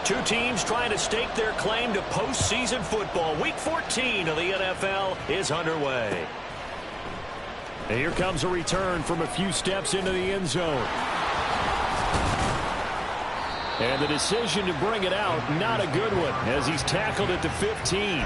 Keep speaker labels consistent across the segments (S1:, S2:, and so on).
S1: Two teams trying to stake their claim to postseason football. Week 14 of the NFL is underway. And here comes a return from a few steps into the end zone. And the decision to bring it out, not a good one, as he's tackled at the 15.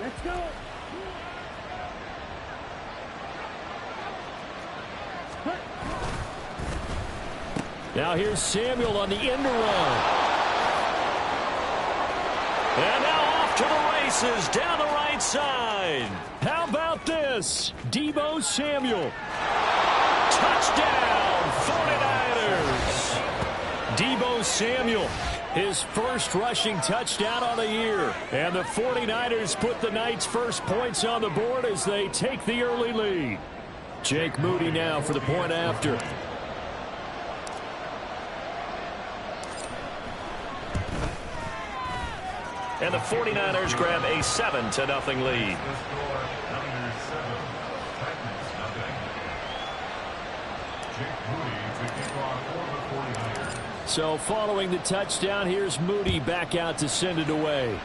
S2: Let's go.
S1: Now here's Samuel on the end run. And now off to the races down the right side. How about this? Deebo Samuel. Touchdown, 49ers. Deebo Samuel, his first rushing touchdown on the year. And the 49ers put the Knights' first points on the board as they take the early lead. Jake Moody now for the point after. And the 49ers grab a 7-0 lead. So following the touchdown, here's Moody back out to send it away.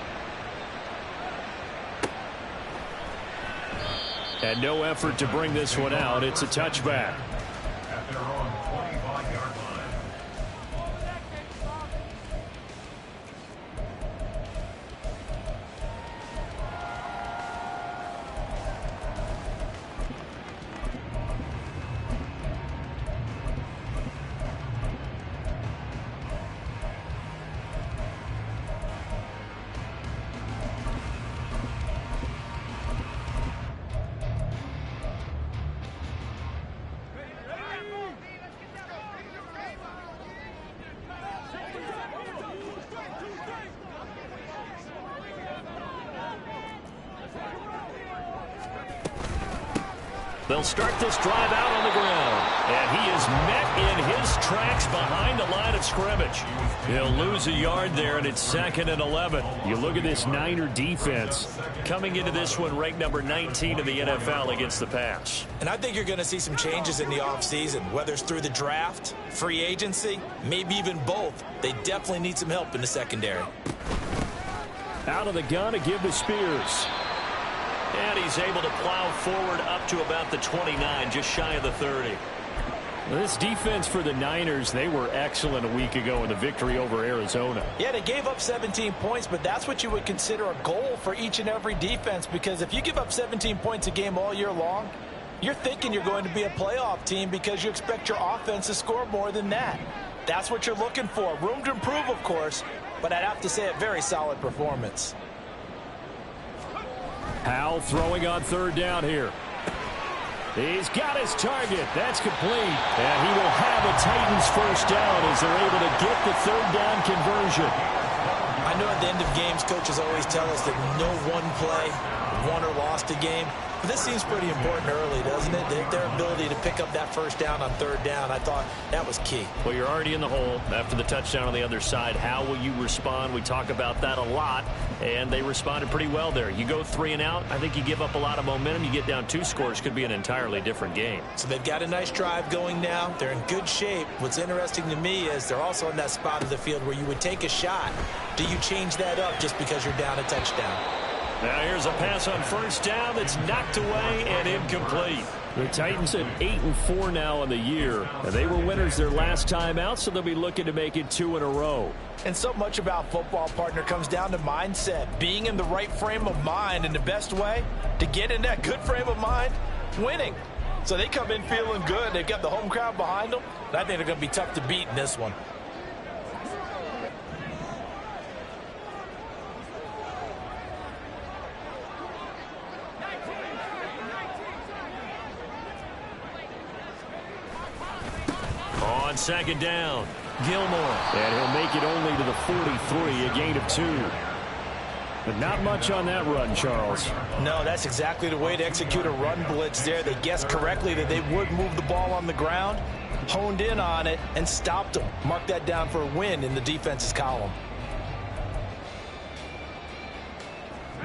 S1: And no effort to bring this one out. It's a touchback.
S3: At their own 25-yard line.
S1: They'll start this drive out on the ground. And he is met in his tracks behind the line of scrimmage. He'll lose a yard there, and it's 2nd and 11. You look at this Niner defense coming into this one ranked number 19 in the NFL against the pass.
S4: And I think you're going to see some changes in the offseason, whether it's through the draft, free agency, maybe even both. They definitely need some help in the secondary.
S1: Out of the gun to give to Spears. And he's able to plow forward up to about the 29, just shy of the 30. This defense for the Niners, they were excellent a week ago in the victory over Arizona.
S4: Yeah, they gave up 17 points, but that's what you would consider a goal for each and every defense, because if you give up 17 points a game all year long, you're thinking you're going to be a playoff team because you expect your offense to score more than that. That's what you're looking for. Room to improve, of course, but I'd have to say a very solid performance.
S1: Howell throwing on 3rd down here. He's got his target. That's complete. And he will have a Titans first down as they're able to get the 3rd down conversion.
S4: I know at the end of games, coaches always tell us that no one play won or lost a game. But this seems pretty important early, doesn't it? Their ability to pick up that first down on 3rd down, I thought that was key.
S1: Well, you're already in the hole after the touchdown on the other side. How will you respond? We talk about that a lot, and they responded pretty well there. You go 3 and out, I think you give up a lot of momentum. You get down 2 scores, could be an entirely different game.
S4: So they've got a nice drive going now. They're in good shape. What's interesting to me is they're also in that spot of the field where you would take a shot. Do you change that up just because you're down a touchdown?
S1: Now here's a pass on 1st down that's knocked away and incomplete. The Titans at 8-4 now on the year. And they were winners their last time out, so they'll be looking to make it 2 in a row.
S4: And so much about football, partner, comes down to mindset. Being in the right frame of mind, and the best way to get in that good frame of mind, winning. So they come in feeling good. They've got the home crowd behind them. And I think they're going to be tough to beat in this one.
S1: On 2nd down, Gilmore. And he'll make it only to the 43, a gain of 2. But not much on that run, Charles.
S4: No, that's exactly the way to execute a run blitz there. They guessed correctly that they would move the ball on the ground, honed in on it, and stopped them. Mark that down for a win in the defense's column.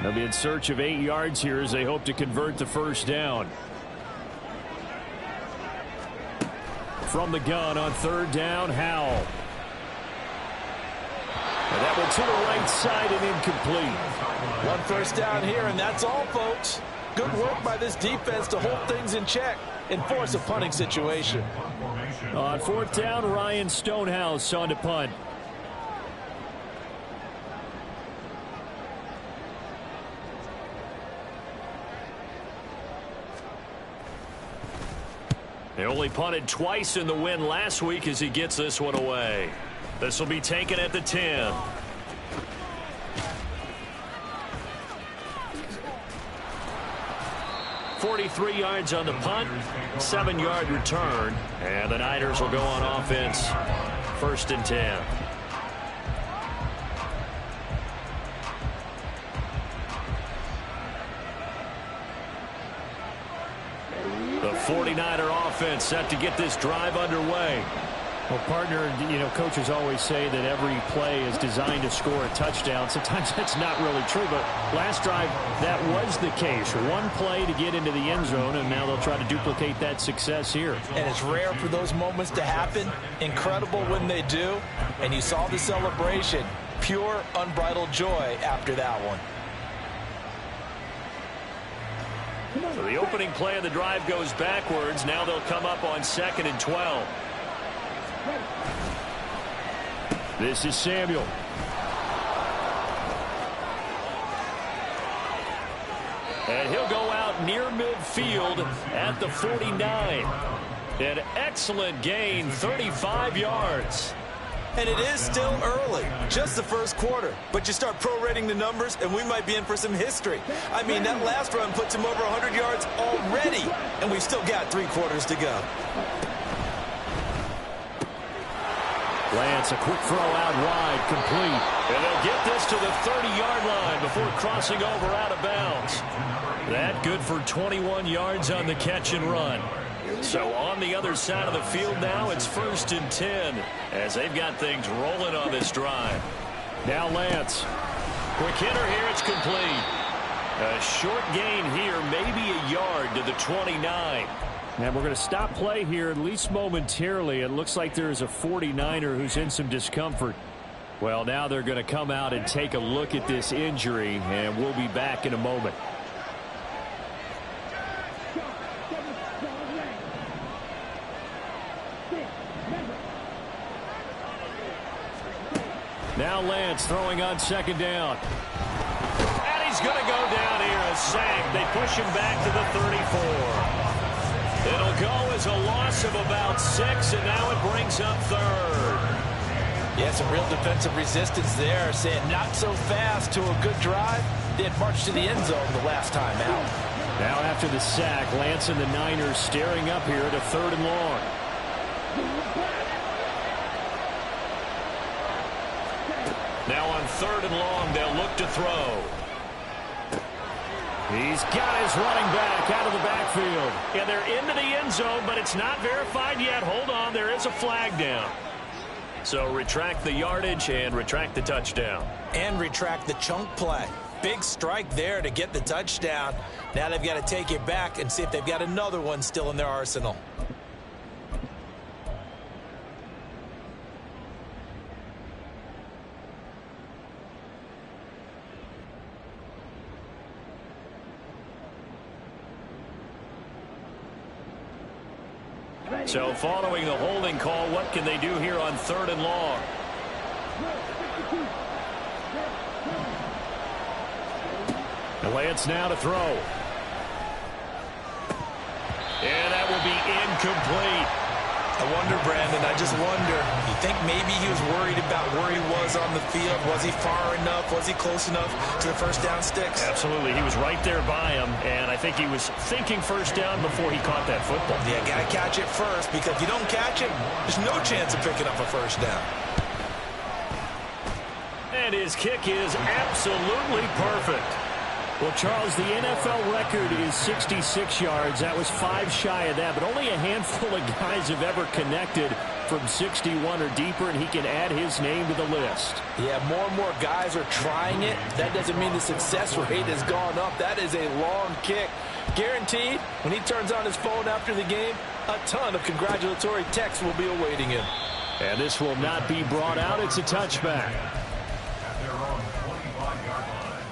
S1: They'll be in search of 8 yards here as they hope to convert the first down. From the gun on 3rd down, Howell. And that one to the right side and incomplete.
S4: 1 first down here, and that's all, folks. Good work by this defense to hold things in check and force a punting situation.
S1: On 4th down, Ryan Stonehouse on to punt. They only punted twice in the win last week as he gets this one away. This will be taken at the 10. .43 yards on the punt, 7-yard return, and the Niners will go on offense. 1st and 10. The 49er offense set to get this drive underway. Well, partner, coaches always say that every play is designed to score a touchdown. Sometimes that's not really true, but last drive, that was the case. One play to get into the end zone, and now they'll try to duplicate that success here.
S4: And it's rare for those moments to happen. Incredible when they do. And you saw the celebration. Pure, unbridled joy after that one.
S1: So the opening play of the drive goes backwards. Now they'll come up on 2nd and 12. This is Samuel. And he'll go out near midfield at the 49. An excellent gain, 35 yards.
S4: And it is still early, just the first quarter. But you start prorating the numbers, and we might be in for some history. I mean, that last run puts him over 100 yards already, and we've still got 3 quarters to go.
S1: Lance, a quick throw out wide, complete. And they'll get this to the 30-yard line before crossing over out of bounds. That good for 21 yards on the catch and run. So on the other side of the field now, it's 1st and 10 as they've got things rolling on this drive. Now Lance. Quick hitter here, it's complete. A short gain here, maybe a yard to the 29. And we're going to stop play here, at least momentarily. It looks like there's a 49er who's in some discomfort. Well, now they're going to come out and take a look at this injury, and we'll be back in a moment. Now Lance throwing on 2nd down. And he's going to go down here, a sack. They push him back to the 34. It'll go as a loss of about 6, and now it brings up 3rd.
S4: Yeah, some real defensive resistance there, saying not so fast to a good drive. They had marched to the end zone the last time out.
S1: Now after the sack, Lance and the Niners staring up here to 3rd and long. Now on 3rd and long, they'll look to throw. He's got his running back out of the backfield. And they're into the end zone, but it's not verified yet. Hold on, there is a flag down. So retract the yardage and retract the touchdown.
S4: And retract the chunk play. Big strike there to get the touchdown. Now they've got to take it back and see if they've got another one still in their arsenal.
S1: So following the holding call, what can they do here on 3rd and long? And Lance now to throw. And that will be incomplete.
S4: I wonder, Brandon, I just wonder, you think maybe he was worried about where he was on the field? Was he far enough? Was he close enough to the first down sticks?
S1: Absolutely. He was right there by him, and I think he was thinking first down before he caught that football.
S4: Yeah, got to catch it first, because if you don't catch it, there's no chance of picking up a first down.
S1: And his kick is absolutely perfect. Well, Charles, the NFL record is 66 yards. That was 5 shy of that, but only a handful of guys have ever connected from 61 or deeper, and he can add his name to the list.
S4: Yeah, more and more guys are trying it. That doesn't mean the success rate has gone up. That is a long kick. Guaranteed, when he turns on his phone after the game, a ton of congratulatory texts will be awaiting him.
S1: And this will not be brought out. It's a touchback.
S3: At their own 25-yard line.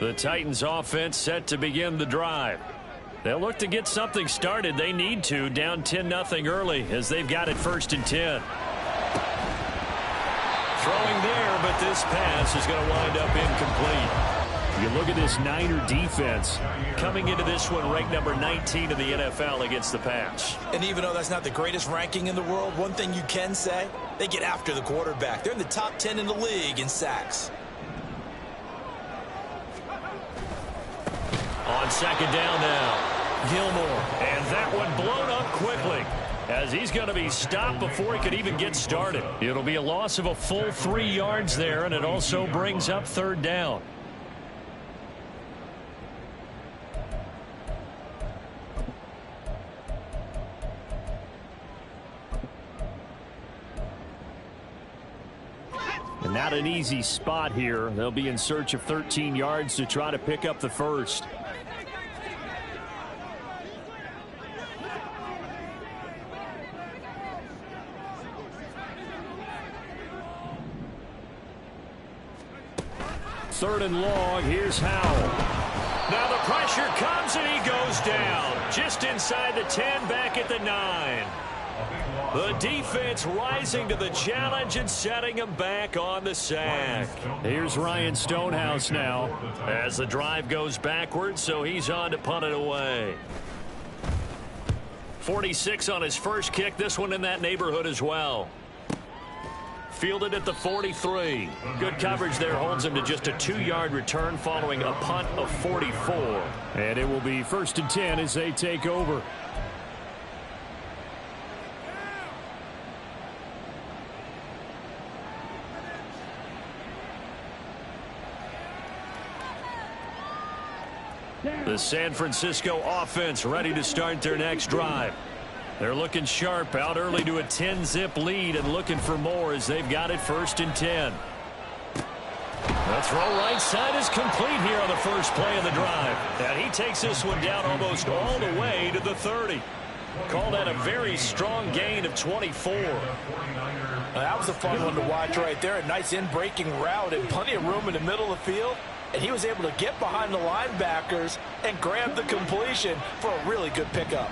S1: The Titans offense set to begin the drive. They'll look to get something started. They need to, down 10-0 early as they've got it 1st and 10. Throwing there, but this pass is going to wind up incomplete. You look at this Niner defense coming into this one ranked number 19 in the NFL against the pass.
S4: And even though that's not the greatest ranking in the world, one thing you can say, they get after the quarterback. They're in the top 10 in the league in sacks.
S1: On 2nd down now, Gilmore. And that one blown up quickly as he's going to be stopped before he could even get started. It'll be a loss of a full 3 yards there, and it also brings up 3rd down. And not an easy spot here. They'll be in search of 13 yards to try to pick up the first. Third and long. Here's Howell. Now the pressure comes and he goes down. Just inside the 10, back at the 9. The defense rising to the challenge and setting him back on the sack. Here's Ryan Stonehouse now as the drive goes backwards, so he's on to punt it away. 46 on his first kick. This one in that neighborhood as well. Fielded at the 43. Good coverage there holds him to just a 2-yard return following a punt of 44. And it will be 1st and 10 as they take over. The San Francisco offense ready to start their next drive. They're looking sharp, out early to a 10-zip lead and looking for more as they've got it 1st and 10. The throw right side is complete here on the first play of the drive. And he takes this one down almost all the way to the 30. Call that a very strong gain of 24.
S4: That was a fun one to watch right there. A nice in-breaking route and plenty of room in the middle of the field. And he was able to get behind the linebackers and grab the completion for a really good pickup.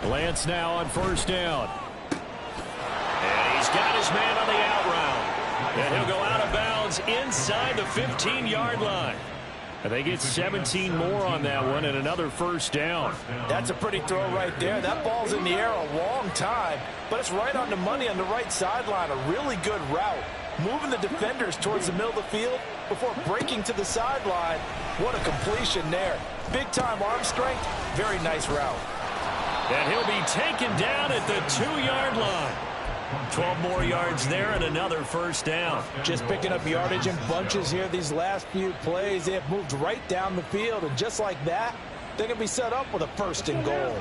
S1: Lance now on 1st down. And he's got his man on the out route. And he'll go out of bounds inside the 15-yard line. And they get 17 more on that one and another 1st down.
S4: That's a pretty throw right there. That ball's in the air a long time, but it's right on the money on the right sideline. A really good route. Moving the defenders towards the middle of the field before breaking to the sideline. What a completion there. Big-time arm strength. Very nice route.
S1: And he'll be taken down at the 2-yard line. 12 more yards there and another 1st down.
S4: Just picking up yardage in bunches here these last few plays. They have moved right down the field, and just like that, they can be set up with a 1st and goal.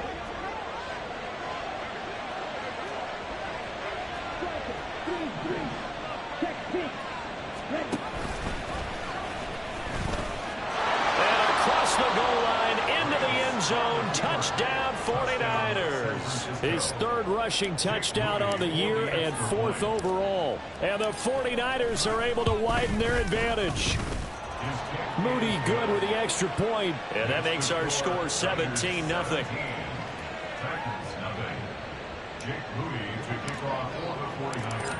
S1: And across the goal line into the end zone. Touchdown 49ers. His 3rd rushing touchdown on the year and 4th overall. And the 49ers are able to widen their advantage. Moody good with the extra point. And that makes our score 17-0.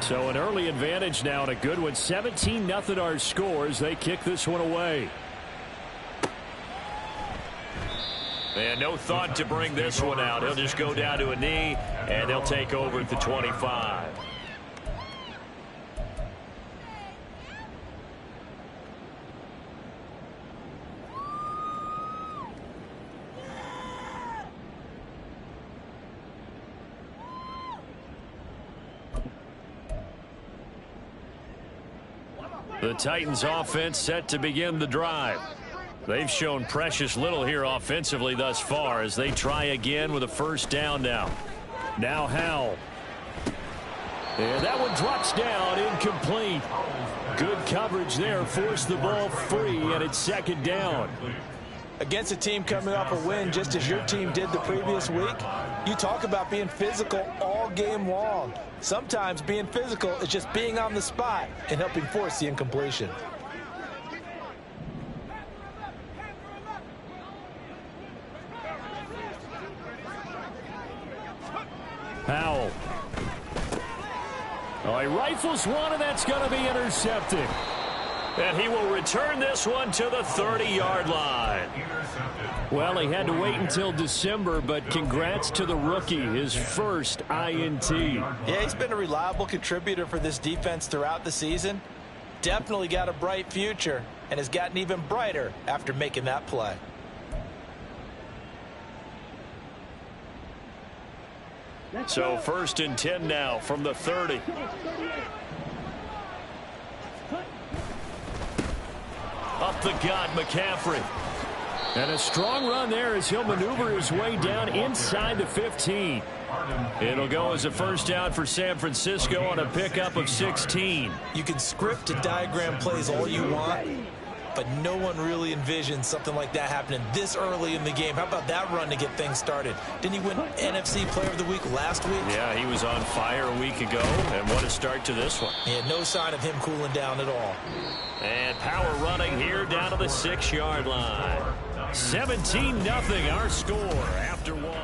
S1: So an early advantage now and a good one. 17-0 our scores. They kick this one away. And no thought to bring this one out. He'll just go down to a knee, and they'll take over at the 25. The Titans offense set to begin the drive. They've shown precious little here offensively thus far as they try again with a first down now. Now Howell. And that one drops down, incomplete. Good coverage there, forced the ball free, and it's second down.
S4: Against a team coming off a win just as your team did the previous week, you talk about being physical all game long. Sometimes being physical is just being on the spot and helping force the incompletion.
S1: Howell. Oh, he rifles one, and that's going to be intercepted. And he will return this one to the 30-yard line. Well, he had to wait until December, but congrats to the rookie, his first INT.
S4: Yeah, he's been a reliable contributor for this defense throughout the season. Definitely got a bright future and has gotten even brighter after making that play.
S1: So 1st and 10 now from the 30. Up the gut, McCaffrey. And a strong run there as he'll maneuver his way down inside the 15. It'll go as a first down for San Francisco on a pickup of 16.
S4: You can script and diagram plays all you want, but no one really envisions something like that happening this early in the game. How about that run to get things started? Didn't he win NFC Player of the Week last week?
S1: Yeah, he was on fire a week ago, and what a start to this one.
S4: Yeah, no sign of him cooling down at all.
S1: And power running here down to the 6-yard line. 17-0 our score after one.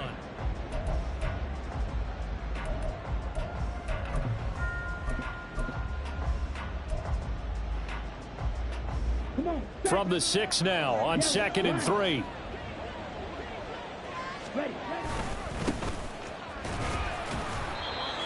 S1: From the 6 now on 2nd and 3.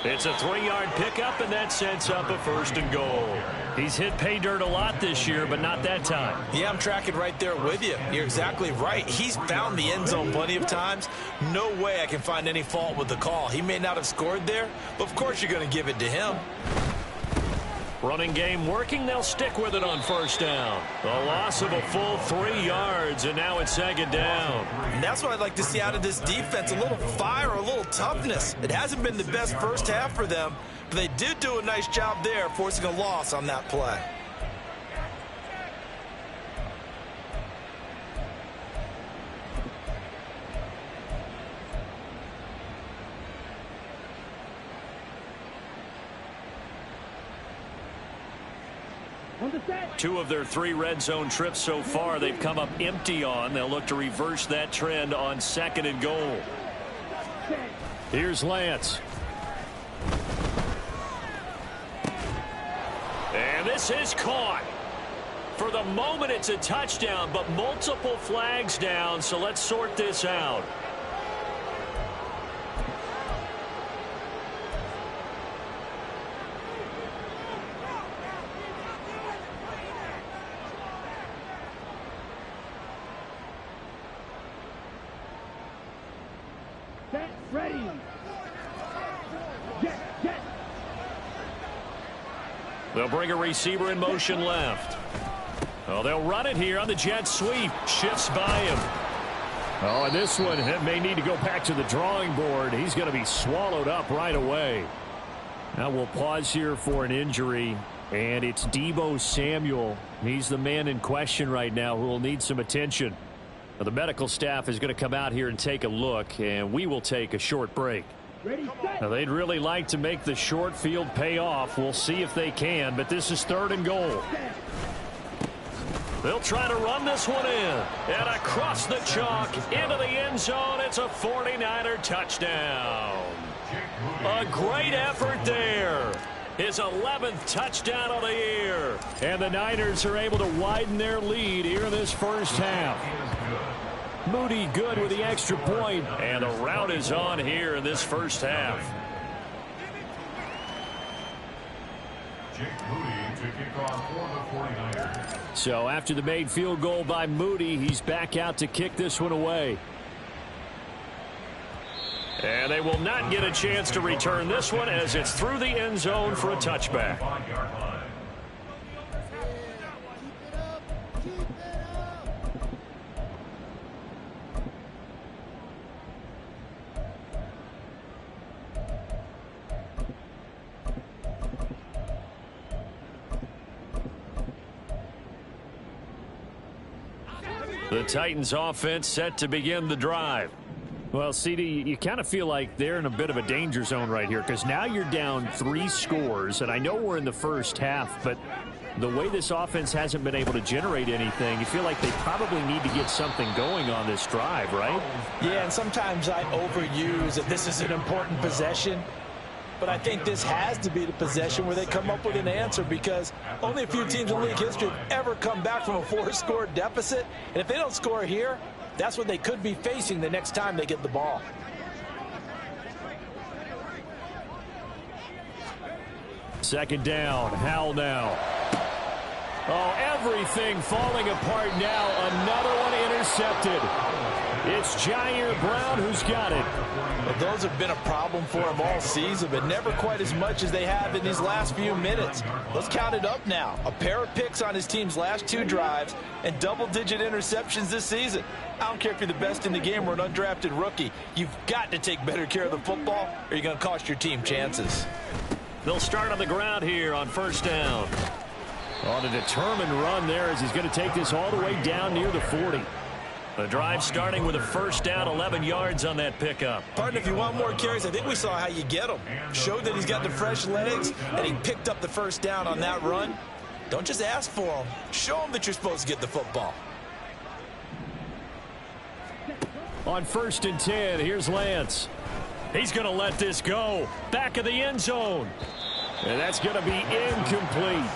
S1: It's a 3-yard pickup, and that sets up a 1st and goal. He's hit pay dirt a lot this year, but not that time.
S4: Yeah, I'm tracking right there with you. You're exactly right. He's found the end zone plenty of times. No way I can find any fault with the call. He may not have scored there, but of course you're going to give it to him.
S1: Running game working. They'll stick with it on 1st down. The loss of a full 3 yards, and now it's 2nd down.
S4: And that's what I'd like to see out of this defense, a little fire, a little toughness. It hasn't been the best first half for them, but they did do a nice job there forcing a loss on that play.
S1: Two of their 3 red zone trips so far they've come up empty on. They'll look to reverse that trend on 2nd and goal. Here's Lance. And this is caught. For the moment it's a touchdown, but multiple flags down, so let's sort this out.
S2: Ready. Get.
S1: They'll bring a receiver in motion left. Oh, they'll run it here on the jet sweep. Shifts by him. Oh, and this one may need to go back to the drawing board. He's going to be swallowed up right away. Now we'll pause here for an injury, and it's Deebo Samuel. He's the man in question right now who will need some attention. Now, the medical staff is going to come out here and take a look, and we will take a short break. Now, they'd really like to make the short field pay off. We'll see if they can, but this is 3rd and goal. They'll try to run this one in. And across the chalk into the end zone. It's a 49er touchdown. A great effort there. His 11th touchdown of the year. And the Niners are able to widen their lead here in this first half. Moody good with the extra point. And the rout is on here in this first half.
S3: Jake Moody to kick off for the 49ers.
S1: So after the made field goal by Moody, he's back out to kick this one away. And they will not get a chance to return this one as it's through the end zone for a touchback. The Titans offense set to begin the drive.
S5: Well, CD, you kind of feel like they're in a bit of a danger zone right here because now you're down 3 scores, and I know we're in the first half, but the way this offense hasn't been able to generate anything, you feel like they probably need to get something going on this drive, right?
S4: Yeah, and sometimes I overuse that this is an important possession, but I think this has to be the possession where they come up with an answer because only a few teams in league history have ever come back from a 4-score deficit, and if they don't score here, that's what they could be facing the next time they get the ball.
S1: Second down. Howell now. Oh, everything falling apart now. Another one intercepted. It's Jair Brown who's got it.
S4: Well, those have been a problem for him all season, but never quite as much as they have in these last few minutes. Let's count it up now. A pair of picks on his team's last 2 drives and double-digit interceptions this season. I don't care if you're the best in the game or an undrafted rookie. You've got to take better care of the football or you're going to cost your team chances.
S1: They'll start on the ground here on first down. On a determined run there as he's going to take this all the way down near the 40. The drive starting with a first down, 11 yards on that pickup.
S4: Partner, if you want more carries, I think we saw how you get them. Showed that he's got the fresh legs, and he picked up the first down on that run. Don't just ask for them. Show them that you're supposed to get the football.
S1: On first and 10, here's Lance. He's going to let this go. Back of the end zone. And that's going to be incomplete.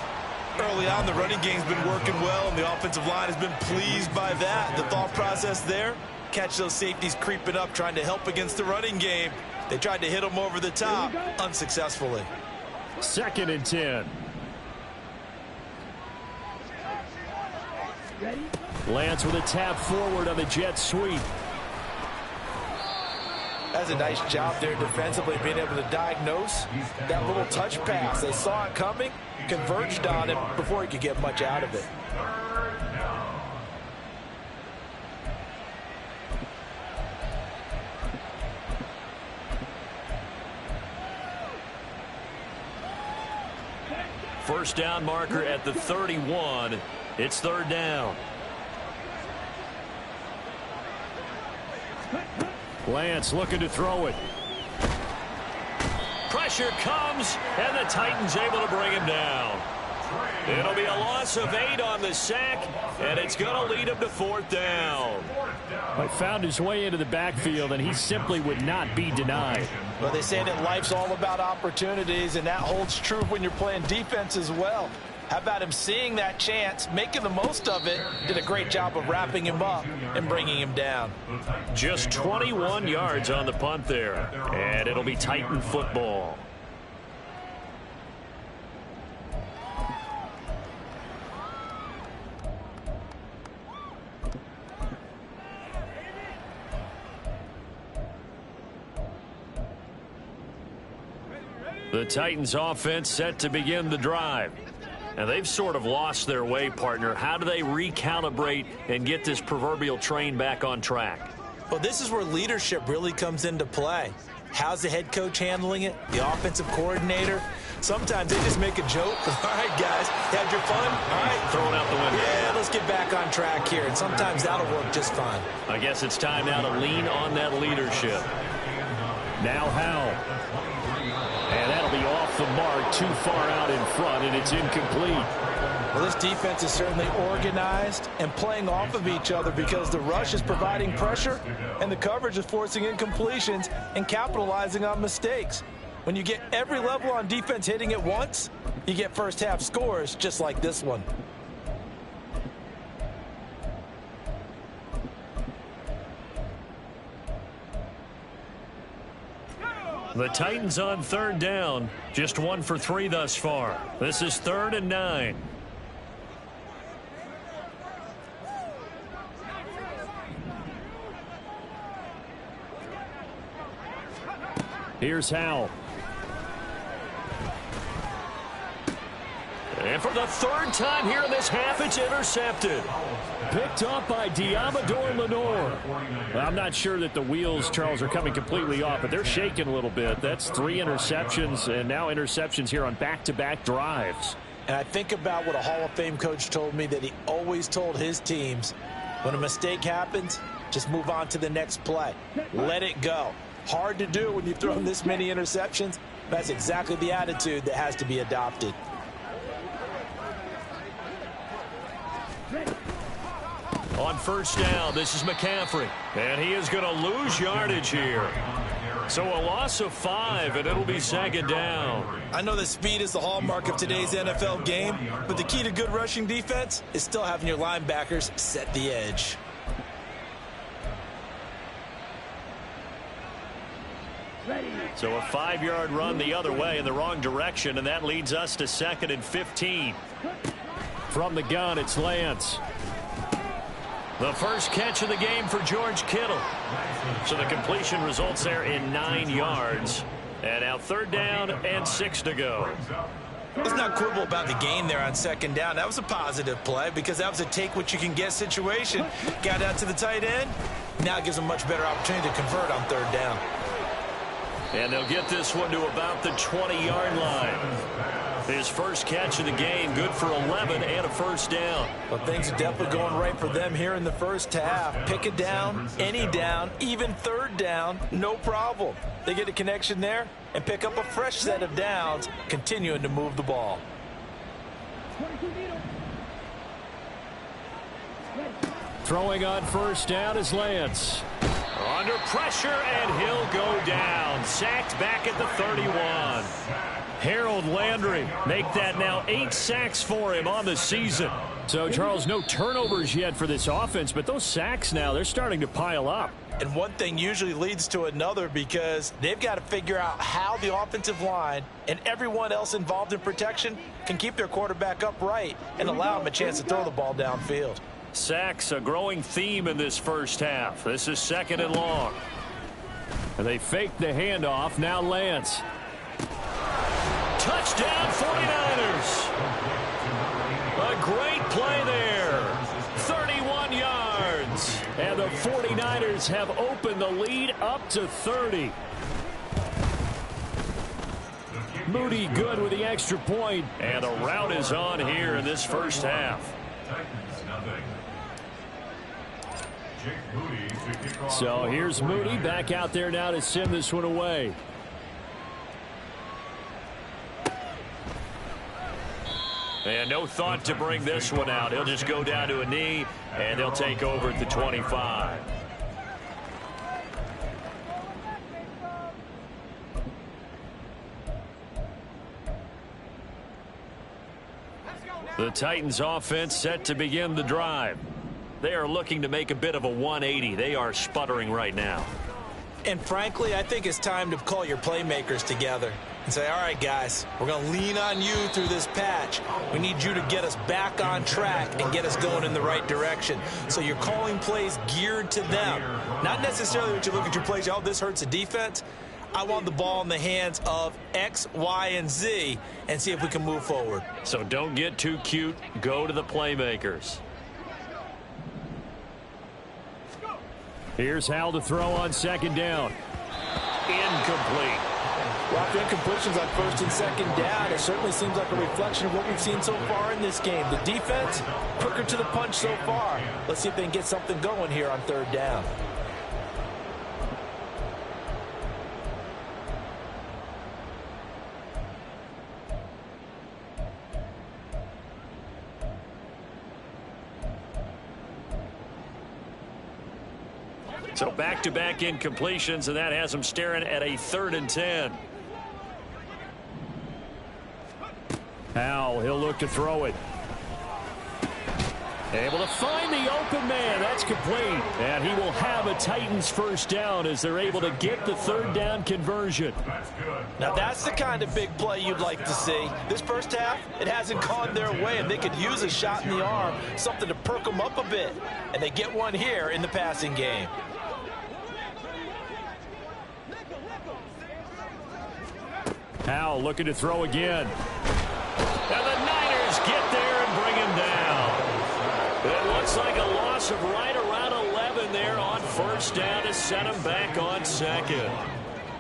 S4: Early on, the running game's been working well, and the offensive line has been pleased by that. The thought process there, catch those safeties creeping up, trying to help against the running game. They tried to hit them over the top, unsuccessfully.
S1: Second and 10. Lance with a tap forward on the jet sweep.
S4: That's a nice job there defensively, being able to diagnose that little touch pass. They saw it coming, converged on him before he could get much out of it.
S1: First down marker at the 31. It's third down. Lance looking to throw it. Pressure comes, and the Titans able to bring him down. It'll be a loss of 8 on the sack, and it's going to lead him to fourth down.
S5: He found his way into the backfield, and he simply would not be denied.
S4: Well, they say that life's all about opportunities, and that holds true when you're playing defense as well. How about him seeing that chance, making the most of it, did a great job of wrapping him up and bringing him down.
S1: Just 21 yards on the punt there, and it'll be Titan football. The Titans offense set to begin the drive. And they've sort of lost their way, partner. How do they recalibrate and get this proverbial train back on track?
S4: Well, this is where leadership really comes into play. How's the head coach handling it? The offensive coordinator? Sometimes they just make a joke. All right, guys, had your fun? All right.
S1: Throw it out the window.
S4: Yeah, let's get back on track here. And sometimes that'll work just fine.
S1: I guess it's time now to lean on that leadership. Now Howell. And that'll be off the mark, too far out in front, and it's incomplete.
S4: Well, this defense is certainly organized and playing off of each other because the rush is providing pressure and the coverage is forcing incompletions and capitalizing on mistakes. When you get every level on defense hitting at once, you get first half scores just like this one.
S1: The Titans on third down, just 1 for 3 thus far. This is 3rd and 9. Here's Howell. And for the 3rd time here in this half, it's intercepted. Picked up by Diamador Lenore.
S5: Well, I'm not sure that the wheels, Charles, are coming completely off, but they're shaking a little bit. That's 3 interceptions, and now interceptions here on back-to-back drives.
S4: And I think about what a Hall of Fame coach told me that he always told his teams, When a mistake happens, just move on to the next play. Let it go. Hard to do when you've thrown this many interceptions. That's exactly the attitude that has to be adopted.
S1: On first down, this is McCaffrey. And he is going to lose yardage here. So a loss of 5, and it'll be second down.
S4: I know that speed is the hallmark of today's NFL game, but the key to good rushing defense is still having your linebackers set the edge.
S1: So a 5-yard run the other way in the wrong direction, and that leads us to 2nd and 15.
S5: From the gun, it's Lance.
S1: The first catch of the game for George Kittle. So the completion results there in 9 yards. And now 3rd down and 6 to go.
S4: Let's not quibble about the gain there on 2nd down. That was a positive play because that was a take-what-you-can-get situation. Got out to the tight end. Now it gives them much better opportunity to convert on 3rd down.
S1: And they'll get this one to about the 20-yard line. His first catch of the game, good for 11 and a first down.
S4: Well, things are definitely going right for them here in the first half. Pick it down, any down, even 3rd down, no problem. They get a connection there and pick up a fresh set of downs, continuing to move the ball.
S5: Throwing on first down is Lance.
S1: Under pressure, and he'll go down. Sacked back at the 31. Harold Landry make that now 8 sacks for him on the season.
S5: So, Charles, no turnovers yet for this offense, but those sacks now, they're starting to pile up.
S4: And one thing usually leads to another because they've got to figure out how the offensive line and everyone else involved in protection can keep their quarterback upright and allow him a chance to throw the ball downfield.
S1: Sacks, a growing theme in this first half. This is 2nd and long.
S5: And they fake the handoff. Now Lance.
S1: Touchdown 49ers. A great play there. 31 yards.
S5: And the 49ers have opened the lead up to 30. Moody good with the extra point.
S1: And the route is on here in this first half.
S5: So here's Moody back out there now to send this one away.
S1: And no thought to bring this one out. He'll just go down to a knee, and they'll take over at the 25. The Titans offense set to begin the drive. They are looking to make a bit of a 180. They are sputtering right now.
S4: And frankly, I think it's time to call your playmakers together and say, all right, guys, we're going to lean on you through this patch. We need you to get us back on track and get us going in the right direction. So you're calling plays geared to them. Not necessarily when you look at your plays, oh, this hurts the defense. I want the ball in the hands of X, Y, and Z and see if we can move forward.
S1: So don't get too cute. Go to the playmakers.
S5: Here's Hal to throw on 2nd down.
S1: Incomplete.
S4: Well, after incompletions on 1st and 2nd down, it certainly seems like a reflection of what we've seen so far in this game. The defense, quicker to the punch so far. Let's see if they can get something going here on 3rd down.
S1: So back-to-back incompletions, and that has them staring at a 3rd and 10.
S5: Hal, he'll look to throw it. Able to find the open man. That's complete. And he will have a Titans first down as they're able to get the 3rd down conversion.
S4: Now that's the kind of big play you'd like to see. This first half, it hasn't gone their way, and they could use a shot in the arm, something to perk them up a bit. And they get one here in the passing game.
S5: Hal looking to throw again.
S1: And the Niners get there and bring him down. It looks like a loss of right around 11 there on 1st down to set him back on 2nd.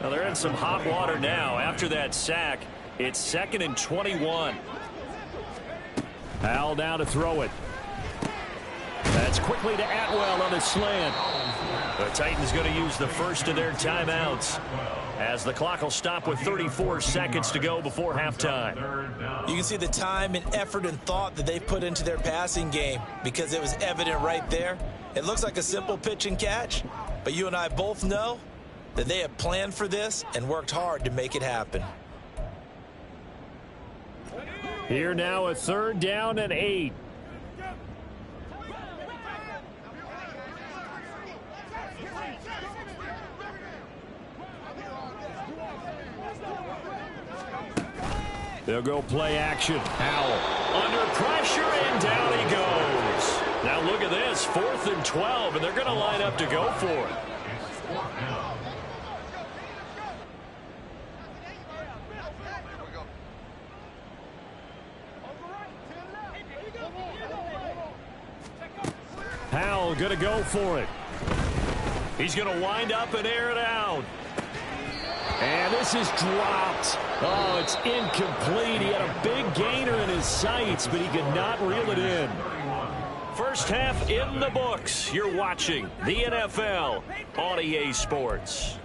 S1: Now they're in some hot water now. After that sack, it's 2nd and 21.
S5: Hal now to throw it. That's
S1: gets quickly to Atwell on the slant. The Titans going to use the first of their timeouts as the clock will stop with 34 seconds to go before halftime.
S4: You can see the time and effort and thought that they've put into their passing game because it was evident right there. It looks like a simple pitch and catch, but you and I both know that they have planned for this and worked hard to make it happen.
S5: Here now, a 3rd down and 8. They'll go play action.
S1: Howell under pressure, and down he goes. Now look at this, 4th and 12, and they're going to line up to go for it.
S5: Howell going to go for it.
S1: He's going to wind up and air it out.
S5: And this is dropped. Oh, it's incomplete. He had a big gainer in his sights, but he could not reel it in.
S1: First half in the books. You're watching the NFL on EA Sports.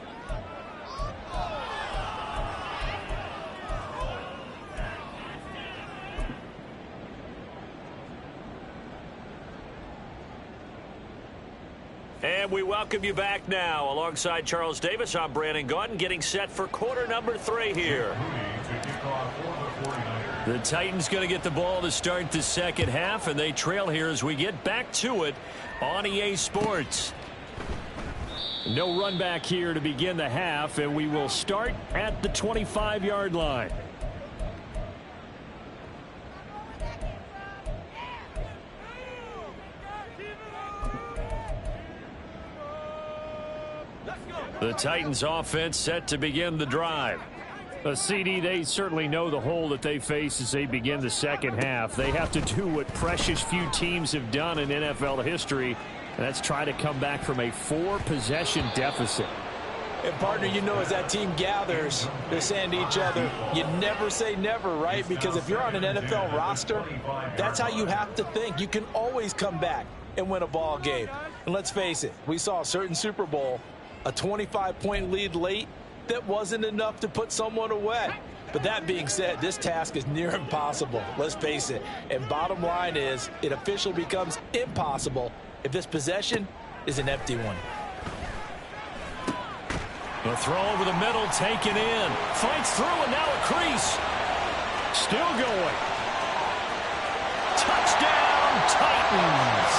S1: And we welcome you back now. Alongside Charles Davis, I'm Brandon Gaudin, getting set for quarter number 3 here. The Titans going to get the ball to start the second half, and they trail here as we get back to it on EA Sports.
S5: No run back here to begin the half, and we will start at the 25-yard line.
S1: The Titans offense set to begin the drive.
S5: A CD, they certainly know the hole that they face as they begin the second half. They have to do what precious few teams have done in NFL history, and that's try to come back from a 4-possession deficit.
S4: And partner, you know, as that team gathers, they're saying to each other, you never say never, right? Because if you're on an NFL roster, that's how you have to think. You can always come back and win a ball game. And let's face it, we saw a certain Super Bowl, a 25-point lead late, that wasn't enough to put someone away. But that being said, this task is near impossible. Let's face it. And bottom line is, it officially becomes impossible if this possession is an empty one.
S1: The throw over the middle, taken in. Fights through, and now a crease. Still going. Touchdown, Titans.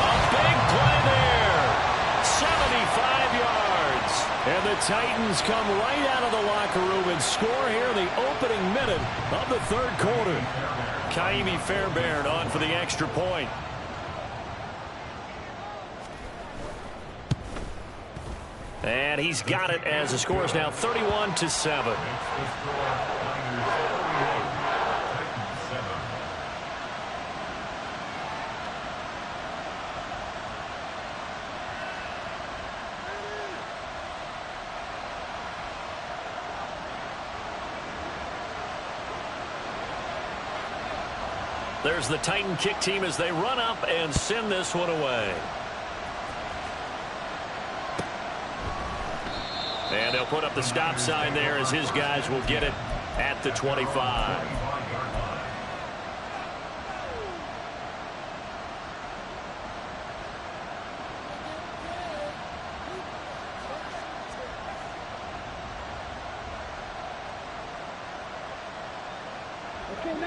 S1: A big play there. 75 yards.
S5: And the Titans come right out of the locker room and score here in the opening minute of the 3rd quarter.
S1: Kaimi Fairbairn on for the extra point. And he's got it as the score is now 31-7. There's the Titan kick team as they run up and send this one away. And they'll put up the stop sign there as his guys will get it at the 25.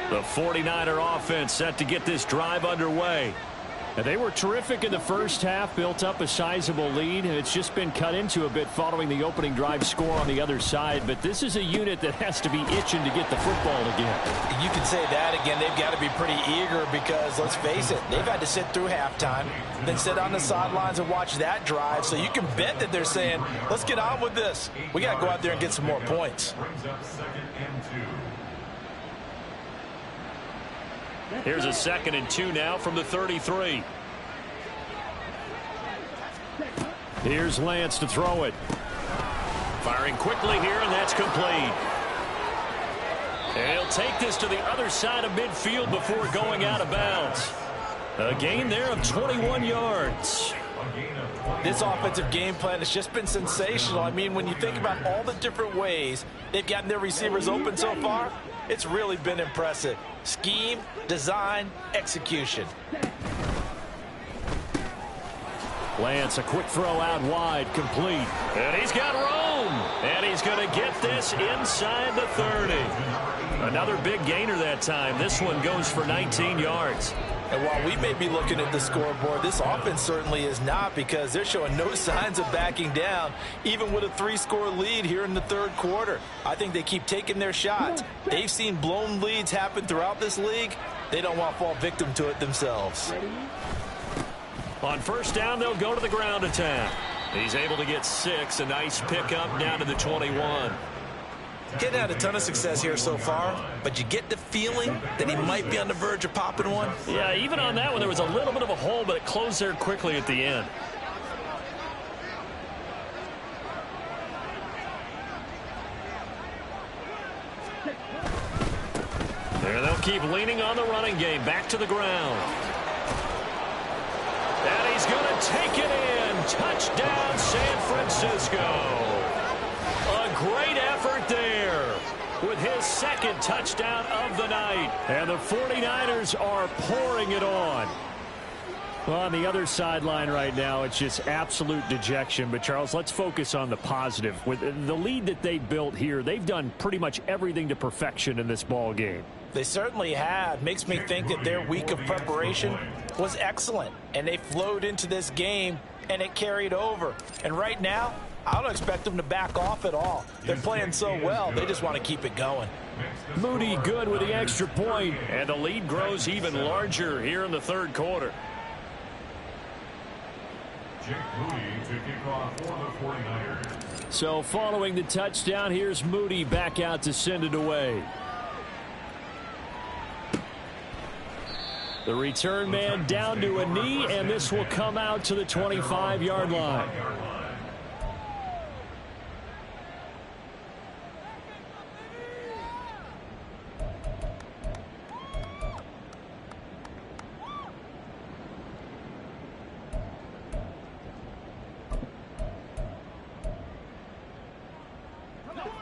S1: The 49er offense set to get this drive underway.
S5: And they were terrific in the first half, built up a sizable lead, and it's just been cut into a bit following the opening drive score on the other side. But this is a unit that has to be itching to get the football again.
S4: You can say that again. They've got to be pretty eager because, let's face it, they've had to sit through halftime, then sit on the sidelines and watch that drive. So you can bet that they're saying, let's get on with this. We got to go out there and get some more points.
S1: Here's a 2nd and 2 now from the 33.
S5: Here's Lance to throw it.
S1: Firing quickly here, and that's complete. And he'll take this to the other side of midfield before going out of bounds. A gain there of 21 yards.
S4: This offensive game plan has just been sensational. I mean, when you think about all the different ways they've gotten their receivers open so far, it's really been impressive. Scheme, design, execution.
S1: Lance, a quick throw out wide, complete. And he's got room. And he's going to get this inside the 30. Another big gainer that time. This one goes for 19 yards.
S4: And while we may be looking at the scoreboard, this offense certainly is not, because they're showing no signs of backing down, even with a 3-score lead here in the third quarter. I think they keep taking their shots. They've seen blown leads happen throughout this league. They don't want to fall victim to it themselves.
S1: On first down, they'll go to the ground attack. He's able to get 6. A nice pickup down to the 21.
S4: Getting had a ton of success here so far, but you get the feeling that he might be on the verge of popping one.
S1: Yeah, even on that one, there was a little bit of a hole, but it closed there quickly at the end. There, they'll keep leaning on the running game. Back to the ground. And he's going to take it in. Touchdown, San Francisco. A great effort there with his second touchdown of the night. And the 49ers are pouring it on. Well, on the other sideline right now, it's just absolute dejection. But, Charles, let's focus on the positive. With the lead that they built here, they've done pretty much everything to perfection in this ball game.
S4: They certainly have. Makes me think that their week of preparation was excellent. And they flowed into this game, and it carried over. And right now, I don't expect them to back off at all. They're playing so well, they just want to keep it going.
S1: Moody good with the extra point, and the lead grows even larger here in the third quarter.
S3: Jake Moody to kick off for the 49ers.
S1: So following the touchdown, here's Moody back out to send it away. The return man down to a knee, and this will come out to the 25-yard line.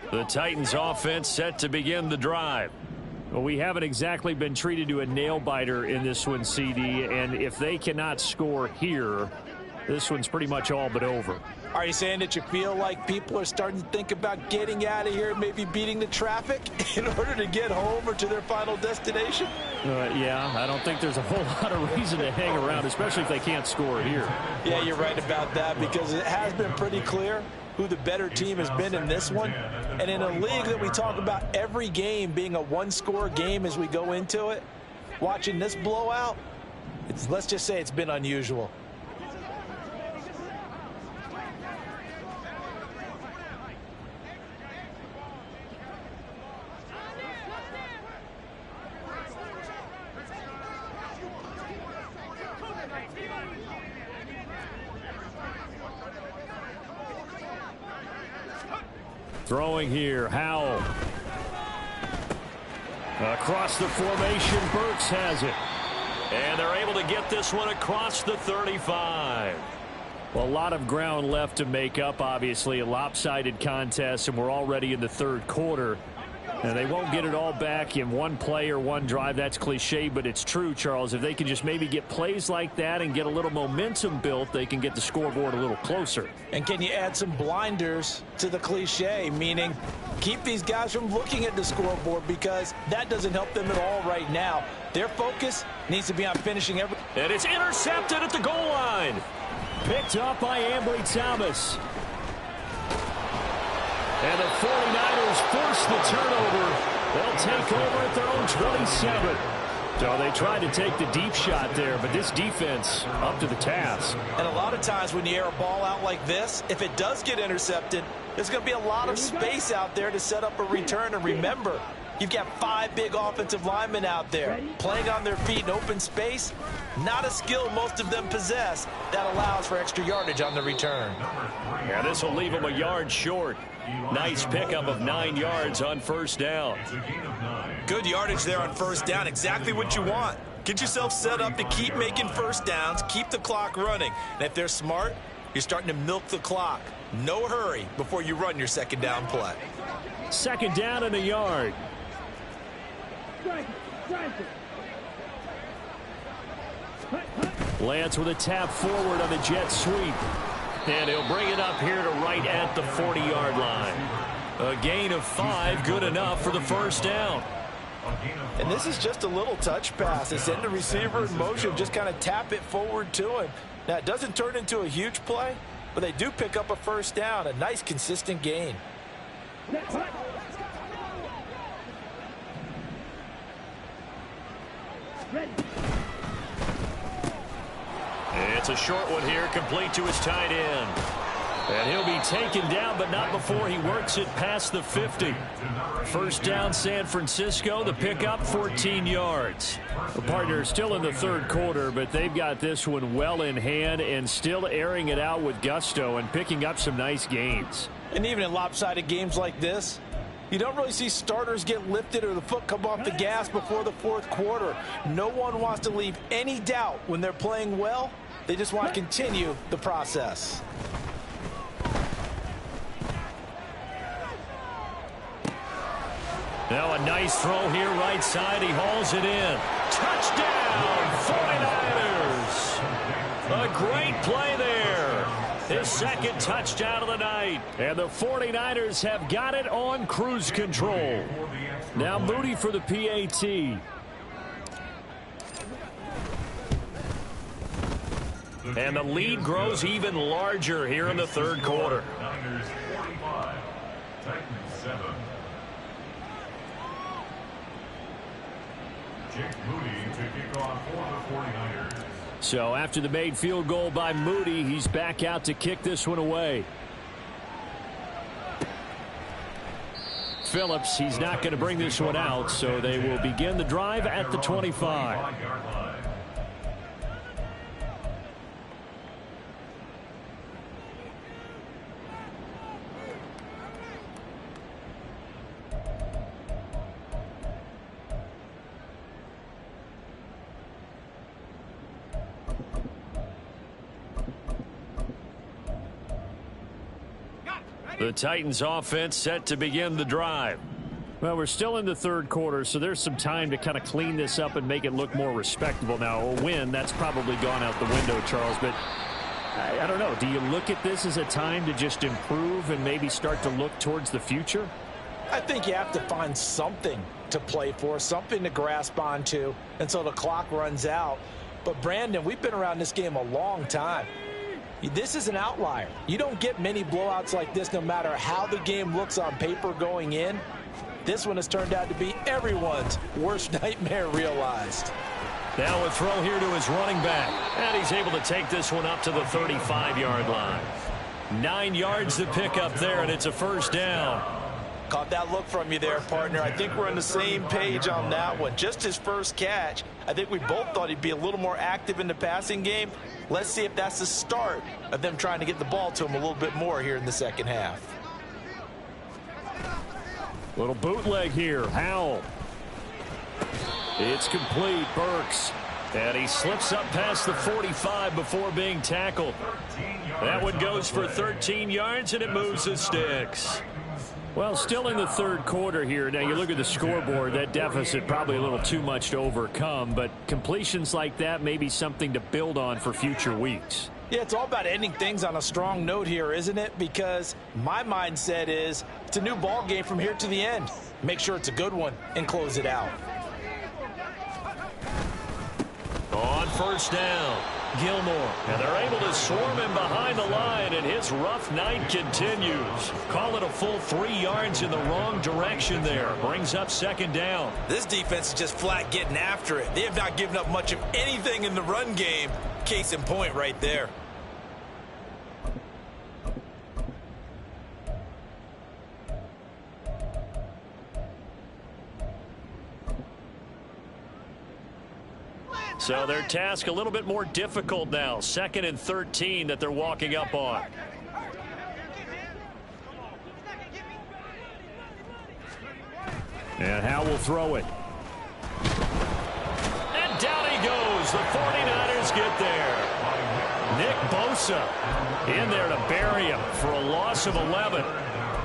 S1: The Titans offense set to begin the drive. Well, we haven't exactly been treated to a nail-biter in this one, CD, and if they cannot score here, this one's pretty much all but over.
S4: Are you saying that you feel like people are starting to think about getting out of here and maybe beating the traffic in order to get home or to their final destination?
S1: Yeah, I don't think there's a whole lot of reason to hang around, especially if they can't score here.
S4: Yeah, you're right about that, because it has been pretty clear who the better team has been in this one. And in a league that we talk about every game being a one-score game as we go into it, watching this blowout, let's just say it's been unusual.
S1: Throwing here, Howell. Across the formation, Burks has it. And they're able to get this one across the 35. Well, a lot of ground left to make up, obviously. A lopsided contest, and we're already in the third quarter. And they won't get it all back in one play or one drive. That's cliche, but it's true, Charles. If they can just maybe get plays like that and get a little momentum built, they can get the scoreboard a little closer.
S4: And can you add some blinders to the cliche, meaning keep these guys from looking at the scoreboard, because that doesn't help them at all right now. Their focus needs to be on finishing every...
S1: And it's intercepted at the goal line. Picked up by Ambry Thomas. And the 49ers force the turnover. They'll take over at their own 27. So they tried to take the deep shot there, but this defense up to the task.
S4: And a lot of times when you air a ball out like this, if it does get intercepted, there's going to be a lot of space out there to set up a return. And remember, you've got 5 big offensive linemen out there playing on their feet in open space. Not a skill most of them possess that allows for extra yardage on the return.
S1: Yeah, this will leave them a yard short. Nice pickup of 9 yards on first down.
S4: Good yardage there on first down. Exactly what you want. Get yourself set up to keep making first downs, keep the clock running. And if they're smart, you're starting to milk the clock. No hurry before you run your second down play.
S5: Second down and a yard. Lance with a tap forward on the jet sweep. And he'll bring it up here to right at the 40-yard line. A gain of 5, good enough for the first down.
S4: And this is just a little touch pass. They send the receiver in motion, just kind of tap it forward to him. Now, it doesn't turn into a huge play, but they do pick up a first down, a nice, consistent gain.
S1: It's a short one here, complete to his tight end. And he'll be taken down, but not before he works it past the 50. First down, San Francisco. The pickup, 14 yards.
S5: The partner still in the third quarter, but they've got this one well in hand and still airing it out with gusto and picking up some nice gains.
S4: And even in lopsided games like this, you don't really see starters get lifted or the foot come off the gas before the fourth quarter. No one wants to leave any doubt when they're playing well. They just want to continue the process.
S1: Now a nice throw here right side. He hauls it in. Touchdown, 49ers. A great play there. His second touchdown of the night. And the 49ers have got it on cruise control.
S5: Now Moody for the PAT.
S1: And the lead grows even larger here in the third quarter.
S3: Niners 45, Titans 7. Jake Moody to kick off for the 49ers.
S5: So after the made field goal by Moody, he's back out to kick this one away. Phillips, he's not going to bring this one out, so they will begin the drive at the 25.
S1: The Titans offense set to begin the drive.
S5: Well, we're still in the third quarter, so there's some time to kind of clean this up and make it look more respectable. Now, a win, that's probably gone out the window, Charles, but I don't know. Do you look at this as a time to just improve and maybe start to look towards the future?
S4: I think you have to find something to play for, something to grasp onto until the clock runs out. But, Brandon, we've been around this game a long time. This is an outlier. You don't get many blowouts like this no matter how the game looks on paper going in. This one has turned out to be everyone's worst nightmare realized.
S1: Now a throw here to his running back. And he's able to take this one up to the 35-yard line. 9 yards to pick up there, and it's a first down.
S4: Caught that look from you there, partner. I think we're on the same page on that one. Just his first catch. I think we both thought he'd be a little more active in the passing game. Let's see if that's the start of them trying to get the ball to him a little bit more here in the second half.
S5: Little bootleg here. Howell. It's complete. Burks.
S1: And he slips up past the 45 before being tackled. That one goes for 13 yards, and it moves the sticks.
S5: Well, still in the third quarter here. Now, you look at the scoreboard, that deficit probably a little too much to overcome, but completions like that may be something to build on for future weeks.
S4: Yeah, it's all about ending things on a strong note here, isn't it? Because my mindset is it's a new ball game from here to the end. Make sure it's a good one and close it out.
S1: On first down, Gilmore. And they're able to swarm him behind the line, and his rough night continues. Call it a full 3 yards in the wrong direction there. Brings up second down.
S4: This defense is just flat getting after it. They have not given up much of anything in the run game. Case in point right there.
S1: So their task a little bit more difficult now. 2nd and 13 that they're walking up on.
S5: And Howell will throw it.
S1: And down he goes. The 49ers get there. Nick Bosa in there to bury him for a loss of 11.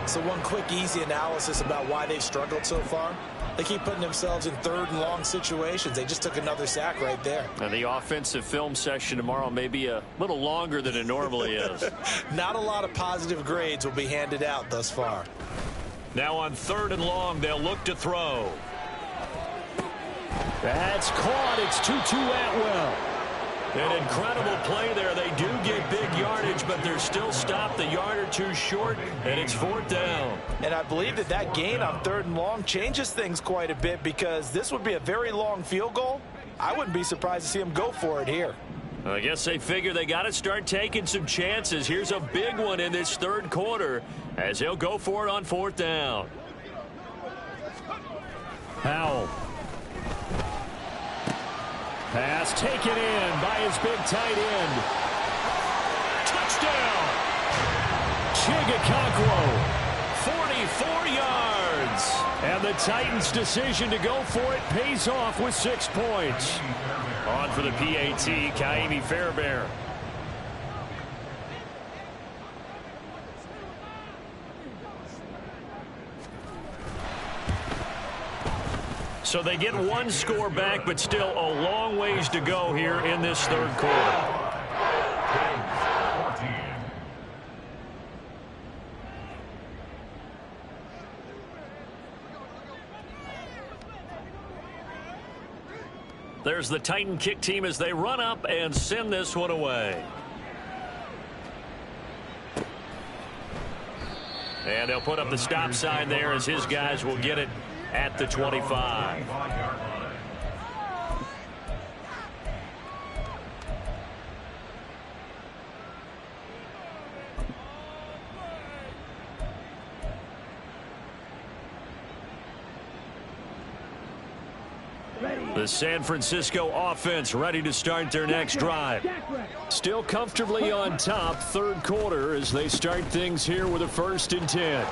S4: So one quick, easy analysis about why they've struggled so far. They keep putting themselves in third and long situations. They just took another sack right there.
S5: And the offensive film session tomorrow may be a little longer than it normally is.
S4: Not a lot of positive grades will be handed out thus far.
S1: Now on 3rd and long, they'll look to throw.
S5: That's caught. It's Tutu Atwell.
S1: An incredible play there. They do get big yardage, but they're still stopped a yard or two short, and it's 4th down.
S4: And I believe that gain on 3rd and long changes things quite a bit, because this would be a very long field goal. I wouldn't be surprised to see him go for it here.
S1: I guess they figure they got to start taking some chances. Here's a big one in this 3rd quarter as they'll go for it on 4th down.
S5: Howell. Pass taken in by his big tight end.
S1: Touchdown! Chigakonkwo, 44 yards.
S5: And the Titans' decision to go for it pays off with 6 points.
S1: On for the PAT, Kaimi Fairbairn. So they get one score back, but still a long ways to go here in this 3rd quarter. There's the Titan kick team as they run up and send this one away. And they'll put up the stop sign there as his guys will get it at the 25. The San Francisco offense ready to start their next drive.
S5: Still comfortably on top, 3rd quarter as they start things here with a 1st and 10.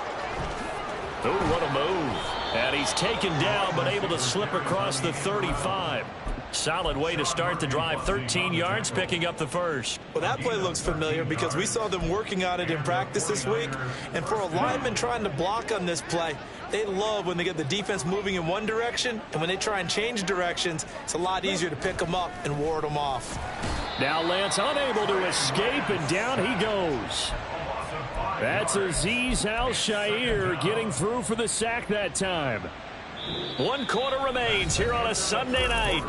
S1: Oh, what a move. And he's taken down but able to slip across the 35. Solid way to start the drive. 13 yards, picking up the 1st.
S4: Well, that play looks familiar because we saw them working on it in practice this week. And for a lineman trying to block on this play, they love when they get the defense moving in one direction. And when they try and change directions, it's a lot easier to pick them up and ward them off.
S5: Now Lance unable to escape, and down he goes. That's Azeez Al-Shaair getting through for the sack that time.
S1: 1 quarter remains here on a Sunday night.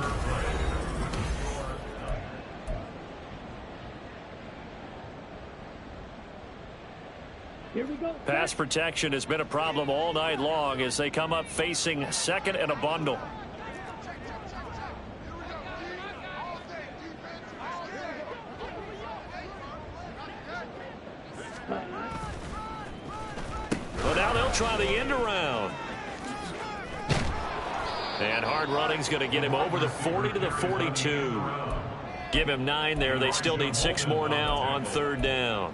S2: Here we go.
S1: Pass protection has been a problem all night long as they come up facing 2nd and a bundle. Well, now they'll try the end around. And hard running's going to get him over the 40 to the 42. Give him 9 there. They still need 6 more now on 3rd down.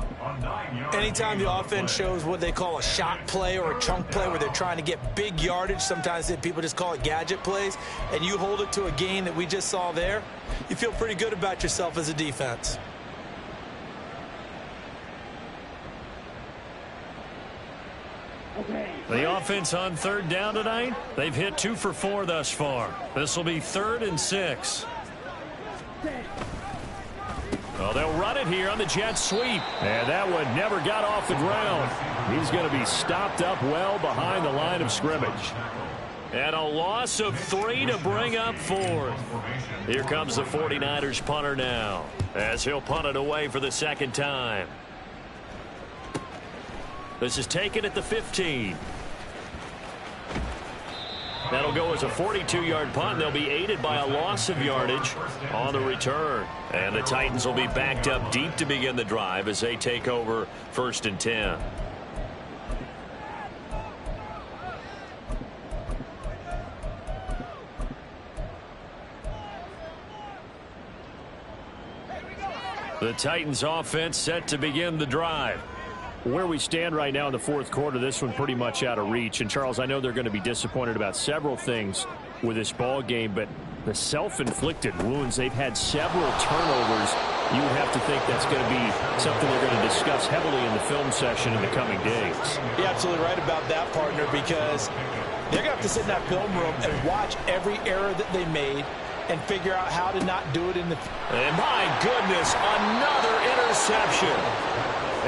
S4: Anytime the offense shows what they call a shot play or a chunk play where they're trying to get big yardage, sometimes people just call it gadget plays, and you hold it to a gain that we just saw there, you feel pretty good about yourself as a defense.
S2: Okay.
S1: The offense on 3rd down tonight, they've hit 2 for 4 thus far. This will be 3rd and 6. Well, they'll run it here on the jet sweep.
S5: And that one never got off the ground. He's going to be stopped up well behind the line of scrimmage.
S1: And a loss of 3 to bring up 4th. Here comes the 49ers punter now as he'll punt it away for the 2nd time. This is taken at the 15. That'll go as a 42-yard punt. They'll be aided by a loss of yardage on the return. And the Titans will be backed up deep to begin the drive as they take over 1st and 10. The Titans offense set to begin the drive.
S5: Where we stand right now in the 4th quarter, this one pretty much out of reach. And, Charles, I know they're going to be disappointed about several things with this ball game, but the self-inflicted wounds. They've had several turnovers. You would have to think that's going to be something they're going to discuss heavily in the film session in the coming days.
S4: You're absolutely right about that, partner, because they're going to have to sit in that film room and watch every error that they made and figure out how to not do it in the...
S1: And my goodness, another interception.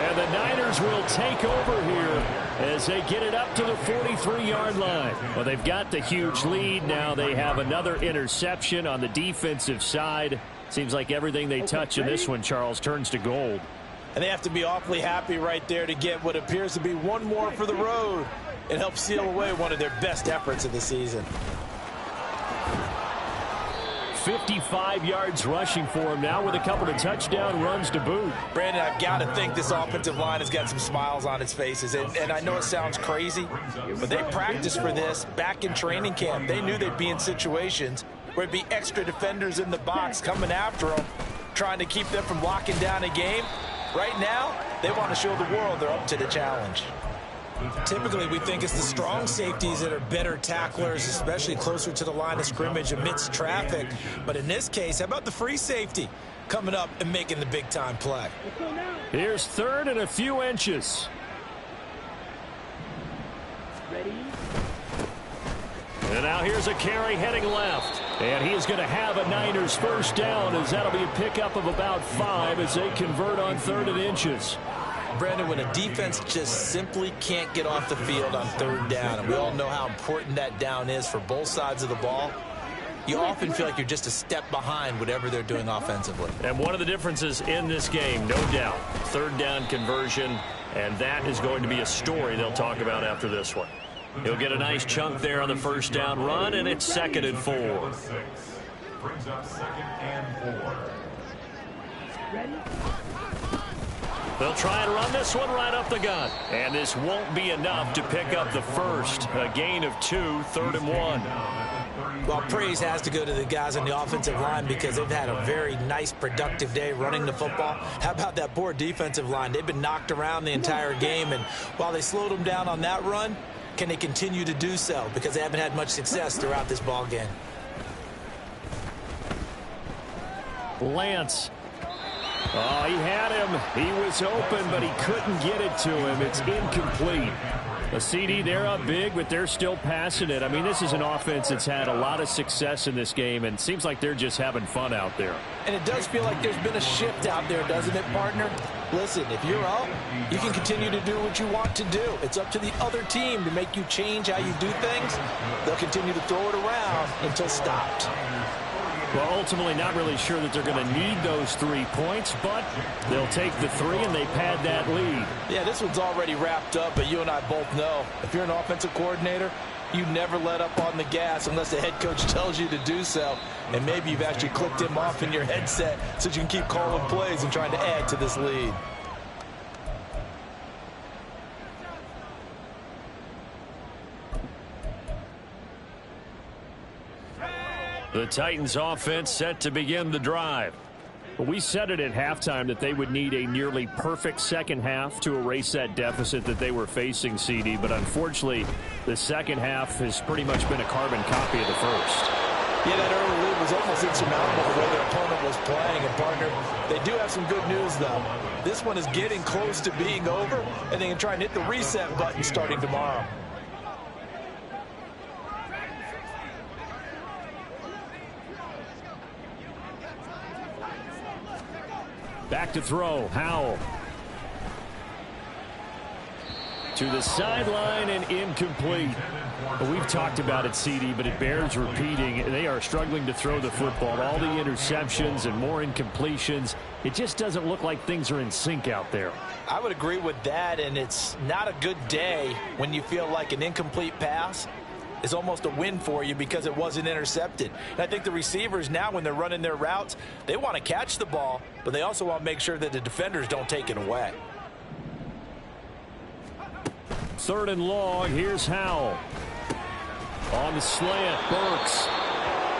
S5: And the Niners will take over here as they get it up to the 43-yard line. Well, they've got the huge lead. Now they have another interception on the defensive side. Seems like everything they touch in this one, Charles, turns to gold.
S4: And they have to be awfully happy right there to get what appears to be one more for the road and help seal away one of their best efforts of the season.
S5: 55 yards rushing for him now with a couple of touchdown runs to boot.
S4: Brandon, I've got to think this offensive line has got some smiles on its faces. And I know it sounds crazy, but they practiced for this back in training camp. They knew they'd be in situations where it'd be extra defenders in the box coming after them, trying to keep them from locking down a game. Right now, they want to show the world they're up to the challenge. Typically, we think it's the strong safeties that are better tacklers, especially closer to the line of scrimmage amidst traffic. But in this case, how about the free safety coming up and making the big-time play?
S5: Here's third and a few inches.
S2: Ready?
S5: And now here's a carry heading left. And he is going to have a Niners first down, as that'll be a pickup of about 5 as they convert on third and inches.
S4: Brandon, when a defense just simply can't get off the field on third down, and we all know how important that down is for both sides of the ball, you often feel like you're just a step behind whatever they're doing offensively.
S5: And one of the differences in this game, no doubt, third down conversion, and that is going to be a story they'll talk about after this one. He'll get a nice chunk there on the first down run, and it's 2nd and 4.
S3: Brings up 2nd and 4.
S2: Ready?
S5: They'll try and run this one right up the gut. And this won't be enough to pick up the first. A gain of 2, 3rd and 1.
S4: Well, praise has to go to the guys on the offensive line because they've had a very nice, productive day running the football. How about that poor defensive line? They've been knocked around the entire game, and while they slowed them down on that run, can they continue to do so? Because they haven't had much success throughout this ball game.
S5: Lance. Oh, he had him. He was open, but he couldn't get it to him. It's incomplete. A CD, they're up big, but they're still passing it. I mean, this is an offense that's had a lot of success in this game, and it seems like they're just having fun out there.
S4: And it does feel like there's been a shift out there, doesn't it, partner? Listen, if you're up, you can continue to do what you want to do. It's up to the other team to make you change how you do things. They'll continue to throw it around until stopped.
S5: Well, ultimately, not really sure that they're going to need those 3 points, but they'll take the 3 and they pad that lead.
S4: Yeah, this one's already wrapped up, but you and I both know if you're an offensive coordinator, you never let up on the gas unless the head coach tells you to do so. And maybe you've actually clicked him off in your headset so you can keep calling plays and trying to add to this lead.
S5: The Titans offense set to begin the drive. We said it at halftime that they would need a nearly perfect second half to erase that deficit that they were facing, CD. But unfortunately, the second half has pretty much been a carbon copy of the first.
S4: Yeah, that early lead was almost insurmountable the way their opponent was playing. And, partner, they do have some good news, though. This one is getting close to being over, and they can try and hit the reset button starting tomorrow.
S5: Back to throw, Howell. To the sideline and incomplete. Well, we've talked about it, CD, but it bears repeating. They are struggling to throw the football. All the interceptions and more incompletions. It just doesn't look like things are in sync out there.
S4: I would agree with that, and it's not a good day when you feel like an incomplete pass is almost a win for you because it wasn't intercepted. And I think the receivers now, when they're running their routes, they want to catch the ball, but they also want to make sure that the defenders don't take it away.
S5: 3rd and long. Here's Howell. On the slant, Burks.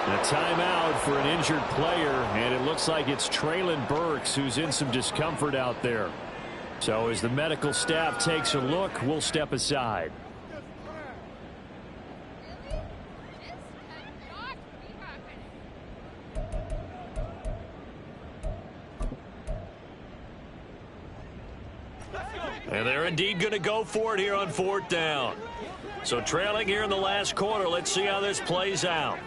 S5: And a timeout for an injured player, and it looks like it's Treylon Burks who's in some discomfort out there. So as the medical staff takes a look, we'll step aside.
S1: And they're indeed going to go for it here on 4th down. So trailing here in the last quarter. Let's see how this plays out.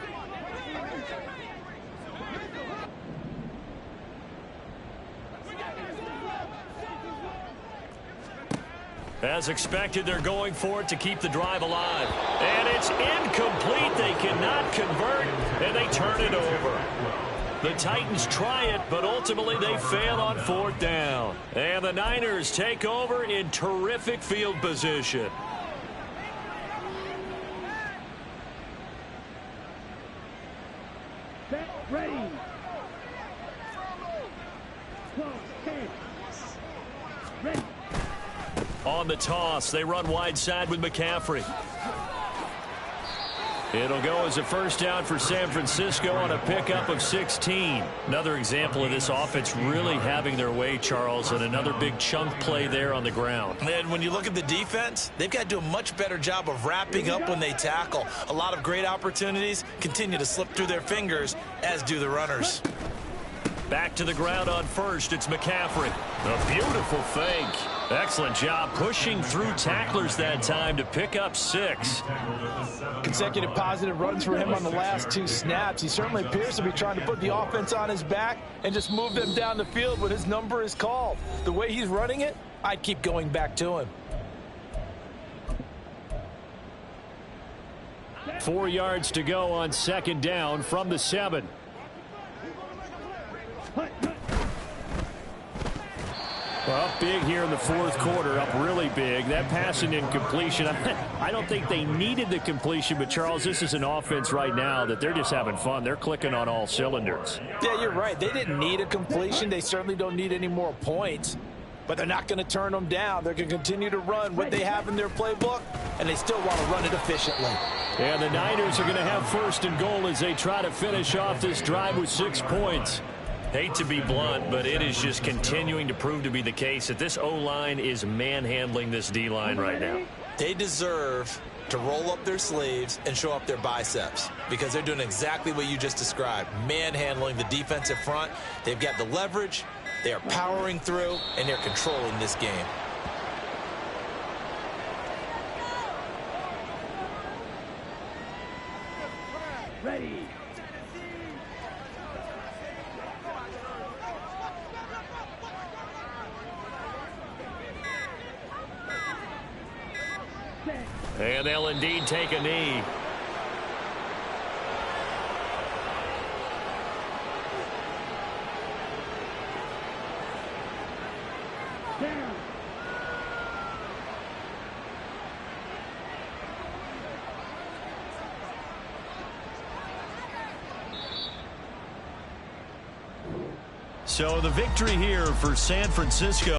S1: As expected, they're going for it to keep the drive alive. And it's incomplete. They cannot convert, and they turn it over. The Titans try it, but ultimately they fail on 4th down. And the Niners take over in terrific field position.
S2: Set, ready. 12, 10. Ready.
S1: On the toss, they run wide side with McCaffrey. It'll go as a first down for San Francisco on a pickup of 16. Another example of this offense really having their way, Charles, and another big chunk play there on the ground.
S4: And when you look at the defense, they've got to do a much better job of wrapping up when they tackle. A lot of great opportunities continue to slip through their fingers, as do the runners.
S1: Back to the ground on first. It's McCaffrey. A beautiful fake. Excellent job pushing through tacklers that time to pick up 6.
S4: Consecutive positive runs for him on the last 2 snaps. He certainly appears to be trying to put the offense on his back and just move them down the field when his number is called. The way he's running it, I'd keep going back to him.
S5: 4 yards to go on 2nd down from the 7. Well, up big here in the 4th quarter, up really big. That pass and incompletion, I don't think they needed the completion, but Charles, this is an offense right now that they're just having fun. They're clicking on all cylinders.
S4: Yeah, you're right. They didn't need a completion. They certainly don't need any more points, but they're not going to turn them down. They're going to continue to run what they have in their playbook, and they still want to run it efficiently.
S5: And the Niners are going to have 1st and goal as they try to finish off this drive with 6 points.
S1: Hate to be blunt, but it is just continuing to prove to be the case that this O-line is manhandling this D-line right now.
S4: They deserve to roll up their sleeves and show up their biceps because they're doing exactly what you just described, manhandling the defensive front. They've got the leverage, they are powering through, and they're controlling this game.
S2: Ready.
S1: And they'll indeed take a knee.
S2: Down.
S1: So the victory here for San Francisco.